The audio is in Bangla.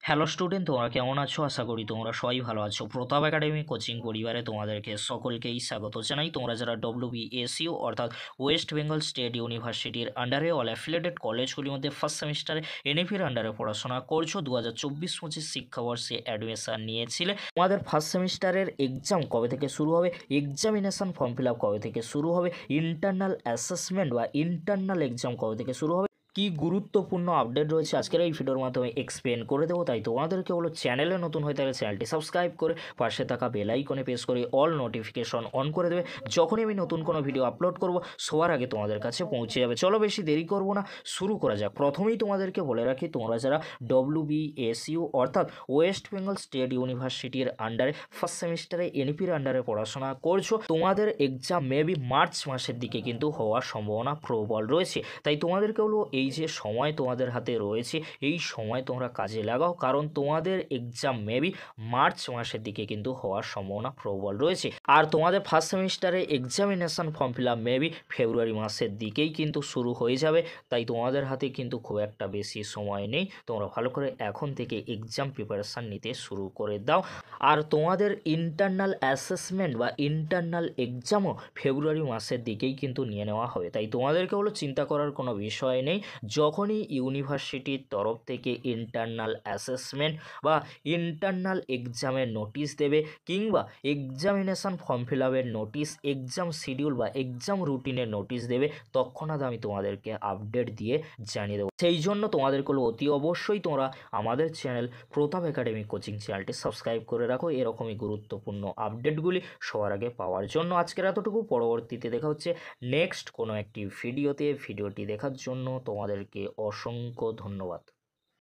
হ্যালো স্টুডেন্ট, তোমরা কেমন আছো? আশা করি তোমরা সবাই ভালো আছো। প্রতাপ একাডেমি কোচিং পরিবারে তোমাদেরকে সকলকেই স্বাগত জানাই। তোমরা যারা ডব্লিউবিএসইউ অর্থাৎ ওয়েস্ট বেঙ্গল স্টেট ইউনিভার্সিটির আন্ডারে অল অ্যাফিলিয়েটেড কলেজগুলির মধ্যে ফার্স্ট সেমিস্টারে এনইপির আন্ডারে পড়াশোনা করছো, 2024-25 শিক্ষাবর্ষে অ্যাডমিশন নিয়েছিলে, তোমাদের ফার্স্ট সেমিস্টারের এক্সাম কবে থেকে শুরু হবে, এক্সামিনেশন ফর্ম ফিল আপ কবে থেকে শুরু হবে, ইন্টারনাল অ্যাসেসমেন্ট বা ইন্টারনাল এক্সাম কবে থেকে শুরু হবে, কি গুরুত্বপূর্ণ আপডেট রয়েছে আজকের এই ভিডিওর মাধ্যমে এক্সপ্লেন করে দেবো। তাই তোমাদেরকে হলো চ্যানেলে নতুন হয়ে থাকলে চ্যানেলটি সাবস্ক্রাইব করে পাশে থাকা বেল আইকনে প্রেস করে অল নোটিফিকেশন অন করে দেবে। যখনই আমি নতুন কোনো ভিডিও আপলোড করব সবার আগে তোমাদের কাছে পৌঁছে যাবে। চলো বেশি দেরি করব না, শুরু করা যাক। প্রথমেই তোমাদেরকে বলে রাখি, তোমরা যারা ডব্লিউবিএসইউ অর্থাৎ ওয়েস্ট বেঙ্গল স্টেট ইউনিভার্সিটির আন্ডারে ফার্স্ট সেমিস্টারে এনইপির আন্ডারে পড়াশোনা করছো, তোমাদের এক্সাম মেবি মার্চ মাসের দিকে কিন্তু হওয়ার সম্ভাবনা প্রবল রয়েছে। তাই তোমাদেরকে হলো এই যে সময় তোমাদের হাতে রয়েছে, এই সময় তোমরা কাজে লাগাও, কারণ তোমাদের এক্সাম মেবি মার্চ মাসের দিকে কিন্তু হওয়ার সম্ভাবনা প্রবল রয়েছে। আর তোমাদের ফার্স্ট সেমিস্টারে examination form fill up maybe ফেব্রুয়ারি মাসের দিকেই কিন্তু শুরু হয়ে যাবে। তাই তোমাদের হাতে কিন্তু খুব একটা বেশি সময় নেই, তোমরা ভালো করে এখন থেকে এক্সাম প্রিপারেশান নিতে শুরু করে দাও। আর তোমাদের ইন্টারনাল অ্যাসেসমেন্ট বা ইন্টারনাল এক্সামও ফেব্রুয়ারি মাসের দিকেই কিন্তু নিয়ে নেওয়া হবে। তাই তোমাদেরকে হলো চিন্তা করার কোনো বিষয় নেই। যখনই ইউনিভার্সিটির তরফ থেকে ইন্টারনাল অ্যাসেসমেন্ট বা ইন্টারনাল এক্সামের নোটিশ দেবে, কিংবা এক্সামিনেশান ফর্ম ফিল আপের নোটিশ, এক্সাম শিডিউল বা এক্সাম রুটিনের নোটিশ দেবে, তৎক্ষণাৎ আমি তোমাদেরকে আপডেট দিয়ে জানিয়ে দেবো। সেই জন্য তোমাদেরকে অতি অবশ্যই তোমরা আমাদের চ্যানেল প্রতাপ একাডেমি কোচিং চ্যানেলটি সাবস্ক্রাইব করে রাখো, এরকমই গুরুত্বপূর্ণ আপডেটগুলি সবার আগে পাওয়ার জন্য। আজকের এতটুকু, পরবর্তীতে দেখা হচ্ছে নেক্সট কোনো একটি ভিডিওতে। ভিডিওটি দেখার জন্য তোমাদেরকে অসংখ্য ধন্যবাদ।